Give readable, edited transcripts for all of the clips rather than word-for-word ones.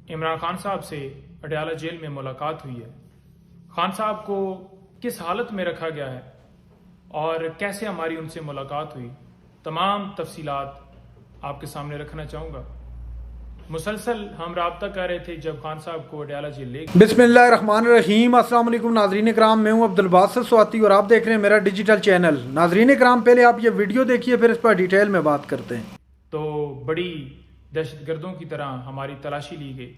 इमरान खान साहब से अडयाला जेल में मुलाकात हुई है। खान साहब को किस हालत में रखा गया है और कैसे हमारी उनसे मुलाकात हुई, तमाम तफसीलात आपके सामने रखना चाहूँगा। मुसलसल हम राब्ता कर रहे थे जब खान साहब को अडयाला जेल ले गए। बिस्मिल्लाहिर्रहमानिर्रहीम। अस्सलाम वालेकुम नाजरीन कराम, मैं हूं अब्दुल बासित स्वाति और आप देख रहे हैं मेरा डिजिटल चैनल। नाजरीन कराम, पहले आप ये वीडियो देखिए, फिर इस पर डिटेल में बात करते हैं। तो बड़ी दहशतगर्दों की तरह हमारी तलाशी ली गई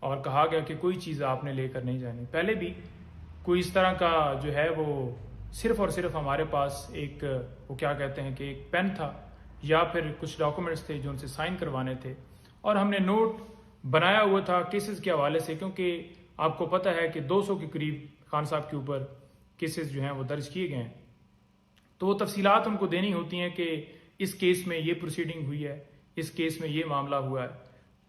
और कहा गया कि कोई चीज़ आपने लेकर नहीं जानी। पहले भी कोई इस तरह का जो है वो सिर्फ और सिर्फ हमारे पास एक वो क्या कहते हैं कि एक पेन था या फिर कुछ डॉक्यूमेंट्स थे जो उनसे साइन करवाने थे, और हमने नोट बनाया हुआ था केसेस के हवाले से, क्योंकि आपको पता है कि 200 के करीब खान साहब के ऊपर केसेस जो हैं वो दर्ज किए गए हैं। तो वो तफसीलात उनको देनी होती हैं कि इस केस में ये प्रोसीडिंग हुई है, इस केस में ये मामला हुआ है,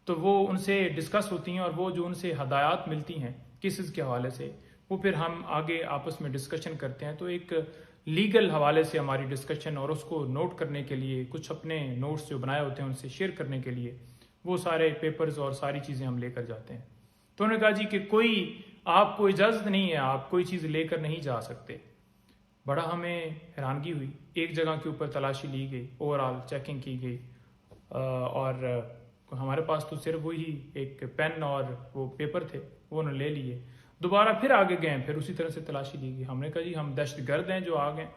तो वो उनसे डिस्कस होती हैं और वो जो उनसे हदायत मिलती हैं केसेस के हवाले से वो फिर हम आगे आपस में डिस्कशन करते हैं। तो एक लीगल हवाले से हमारी डिस्कशन और उसको नोट करने के लिए कुछ अपने नोट्स जो बनाए होते हैं उनसे शेयर करने के लिए वो सारे पेपर्स और सारी चीज़ें हम लेकर जाते हैं। तो उन्होंने कहा जी कि कोई आपको इजाज़त नहीं है, आप कोई चीज़ लेकर नहीं जा सकते। बड़ा हमें हैरानगी हुई। एक जगह के ऊपर तलाशी ली गई, ओवरऑल चेकिंग की गई और हमारे पास तो सिर्फ वही एक पेन और वो पेपर थे, वो उन्होंने ले लिए। दोबारा फिर आगे गए, फिर उसी तरह से तलाशी ली गई। हमने कहा जी हम दहशतगर्द हैं जो आ गए।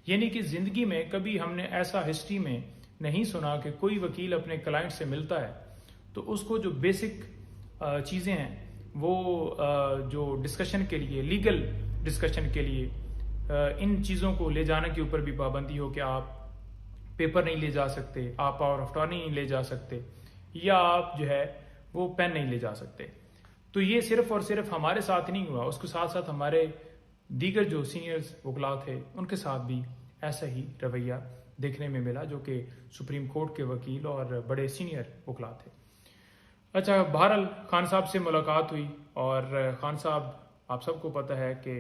यानी कि ज़िंदगी में कभी हमने ऐसा हिस्ट्री में नहीं सुना कि कोई वकील अपने क्लाइंट से मिलता है तो उसको जो बेसिक चीज़ें हैं वो जो डिस्कशन के लिए, लीगल डिस्कशन के लिए इन चीज़ों को ले जाने के ऊपर भी पाबंदी हो कि आप पेपर नहीं ले जा सकते, आप पावर ऑफ अटॉर्नी नहीं ले जा सकते, या आप जो है वो पेन नहीं ले जा सकते। तो ये सिर्फ और सिर्फ हमारे साथ नहीं हुआ, उसके साथ साथ हमारे दीगर जो सीनियर्स वकला थे उनके साथ भी ऐसा ही रवैया देखने में मिला, जो कि सुप्रीम कोर्ट के वकील और बड़े सीनियर वकला थे। अच्छा, बहरहाल खान साहब से मुलाकात हुई और खान साहब, आप सबको पता है कि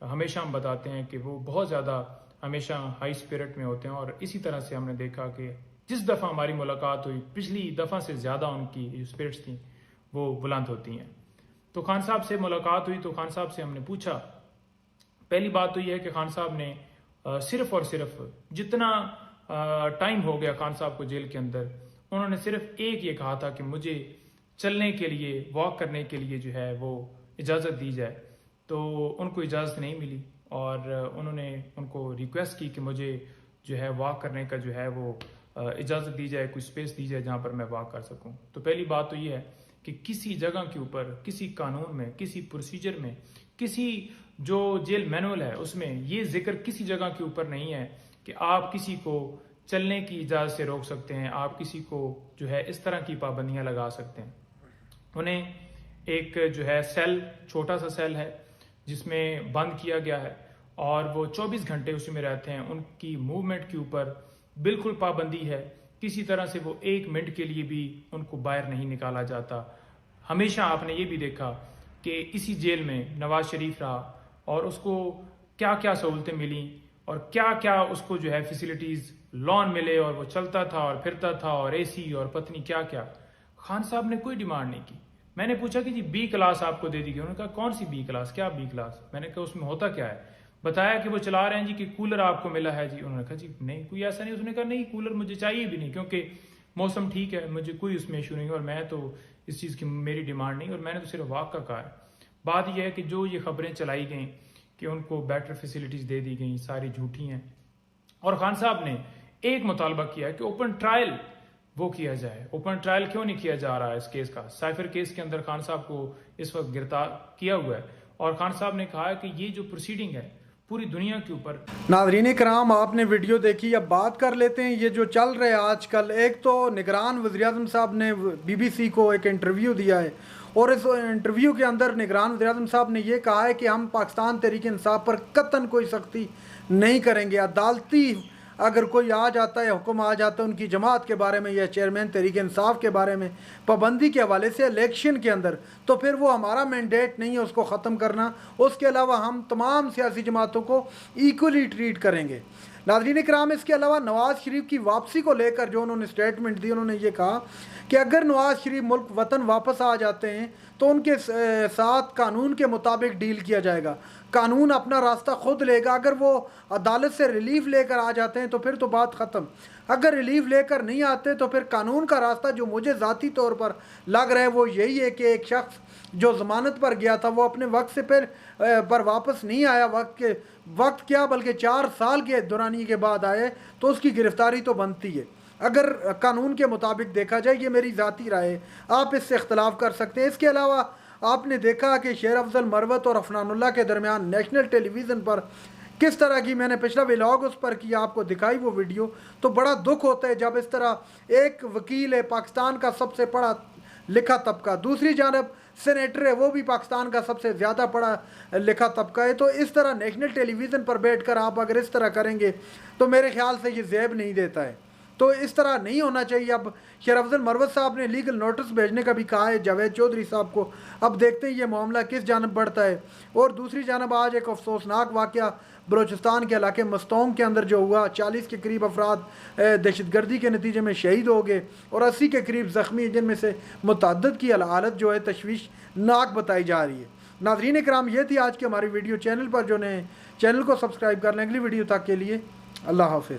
हमेशा हम बताते हैं कि वो बहुत ज़्यादा हमेशा हाई स्पिरिट में होते हैं, और इसी तरह से हमने देखा कि जिस दफ़ा हमारी मुलाकात हुई पिछली दफ़ा से ज़्यादा उनकी जो स्पिरिट्स थी वो बुलंद होती हैं। तो खान साहब से मुलाकात हुई तो खान साहब से हमने पूछा, पहली बात तो ये है कि खान साहब ने सिर्फ और सिर्फ जितना टाइम हो गया खान साहब को जेल के अंदर, उन्होंने सिर्फ एक ये कहा था कि मुझे चलने के लिए, वॉक करने के लिए जो है वो इजाज़त दी जाए। तो उनको इजाज़त नहीं मिली और उन्होंने उनको रिक्वेस्ट की कि मुझे जो है वॉक करने का जो है वो इजाज़त दी जाए, कोई स्पेस दी जाए जहाँ पर मैं वॉक कर सकूँ। तो पहली बात तो ये है कि किसी जगह के ऊपर, किसी कानून में, किसी प्रोसीजर में, किसी जो जेल मैनुअल है उसमें ये जिक्र किसी जगह के ऊपर नहीं है कि आप किसी को चलने की इजाज़त से रोक सकते हैं, आप किसी को जो है इस तरह की पाबंदियाँ लगा सकते हैं। उन्हें एक जो है सेल, छोटा सा सेल है जिसमें बंद किया गया है और वो 24 घंटे उसी में रहते हैं। उनकी मूवमेंट के ऊपर बिल्कुल पाबंदी है, किसी तरह से वो 1 मिनट के लिए भी उनको बाहर नहीं निकाला जाता। हमेशा आपने ये भी देखा कि इसी जेल में नवाज शरीफ रहा और उसको क्या क्या सहूलतें मिली और क्या क्या उसको जो है फैसिलिटीज़, लॉन मिले, और वो चलता था और फिरता था और एसी और पत्नी क्या क्या। खान साहब ने कोई डिमांड नहीं की। मैंने पूछा कि जी बी क्लास आपको दे दी गई। उन्होंने कहा कौन सी बी क्लास, क्या बी क्लास? मैंने कहा उसमें होता क्या है? बताया कि वो चला रहे हैं जी कि कूलर आपको मिला है जी। उन्होंने कहा जी नहीं, कोई ऐसा नहीं। उसने कहा नहीं, कूलर मुझे चाहिए भी नहीं क्योंकि मौसम ठीक है, मुझे कोई उसमें इशू नहीं और मैं तो इस चीज़ की मेरी डिमांड नहीं, और मैंने तो सिर्फ वाक का कहा है। बात यह है कि जो ये खबरें चलाई गई कि उनको बेटर फैसिलिटीज़ दे दी गई, सारी झूठी हैं। और खान साहब ने एक मुतालबा किया है कि ओपन ट्रायल वो किया जाए। ओपन ट्रायल क्यों नहीं किया जा रहा है इस केस का? साइफर केस के अंदर खान साहब को इस वक्त गिरफ्तार किया हुआ है और खान साहब ने कहा है कि ये जो प्रोसीडिंग है पूरी दुनिया के ऊपर। नाज़रीन कराम, आपने वीडियो देखी, अब बात कर लेते हैं ये जो चल रहा है आजकल। एक तो निगरान वज़ीर-ए-आज़म साहब ने BBC को एक इंटरव्यू दिया है और इस इंटरव्यू के अंदर निगरान वज़ीर-ए-आज़म साहब ने ये कहा है कि हम पाकिस्तान तहरीक इंसाफ पर कतन कोई सख्ती नहीं करेंगे। अदालती अगर कोई आ जाता है, हुक्म आ जाता है उनकी जमात के बारे में या चेयरमैन तहरीक इंसाफ के बारे में पाबंदी के हवाले से इलेक्शन के अंदर, तो फिर वो हमारा मैंडेट नहीं है उसको ख़त्म करना। उसके अलावा हम तमाम सियासी जमातों को इक्वली ट्रीट करेंगे। नाज़रीन कराम, इसके अलावा नवाज़ शरीफ की वापसी को लेकर जो उन्होंने स्टेटमेंट दी, उन्होंने ये कहा कि अगर नवाज़ शरीफ मुल्क वतन वापस आ जाते हैं तो उनके साथ कानून के मुताबिक डील किया जाएगा, कानून अपना रास्ता खुद लेगा। अगर वो अदालत से रिलीफ लेकर आ जाते हैं तो फिर तो बात ख़त्म, अगर रिलीफ लेकर नहीं आते तो फिर कानून का रास्ता जो मुझे ज़ाती तौर पर लग रहा है वो यही है कि एक शख्स जो ज़मानत पर गया था वो अपने वक्त से फिर पर वापस नहीं आया, वक्त क्या बल्कि 4 साल के दौरानी के बाद आए, तो उसकी गिरफ्तारी तो बनती है अगर कानून के मुताबिक देखा जाए। ये मेरी ज़ाती राय है, आप इससे इख्तलाफ कर सकते हैं। इसके अलावा आपने देखा कि शेर अफजल मरवत और अफनानुल्लाह के दरमियान नेशनल टेलीविज़न पर किस तरह की, मैंने पिछला व्लॉग उस पर किया, आपको दिखाई वो वीडियो, तो बड़ा दुख होता है जब इस तरह एक वकील है पाकिस्तान का सबसे पढ़ा लिखा तबका, दूसरी जानब सेनेटर है वो भी पाकिस्तान का सबसे ज़्यादा पढ़ा लिखा तबका है, तो इस तरह नेशनल टेलीविज़न पर बैठकर आप अगर इस तरह करेंगे तो मेरे ख्याल से ये ज़ेब नहीं देता है, तो इस तरह नहीं होना चाहिए। अब शेर अफजल मरवत साहब ने लीगल नोटिस भेजने का भी कहा है जावेद चौधरी साहब को, अब देखते हैं ये मामला किस जानब बढ़ता है। और दूसरी जानब आज एक अफसोसनाक वाक़या बलूचिस्तान के इलाके मस्तोंग के अंदर जो हुआ, 40 के करीब अफराद दहशतगर्दी के नतीजे में शहीद हो गए और 80 के करीब ज़ख्मी, जिनमें से मुतअद्दिद की हालत जो है तशवीशनाक बताई जा रही है। नाज़रीन इकराम, ये थी आज की हमारी वीडियो। चैनल पर जो नए चैनल को सब्सक्राइब कर लें। अगली वीडियो तक के लिए अल्लाह हाफ़िज़।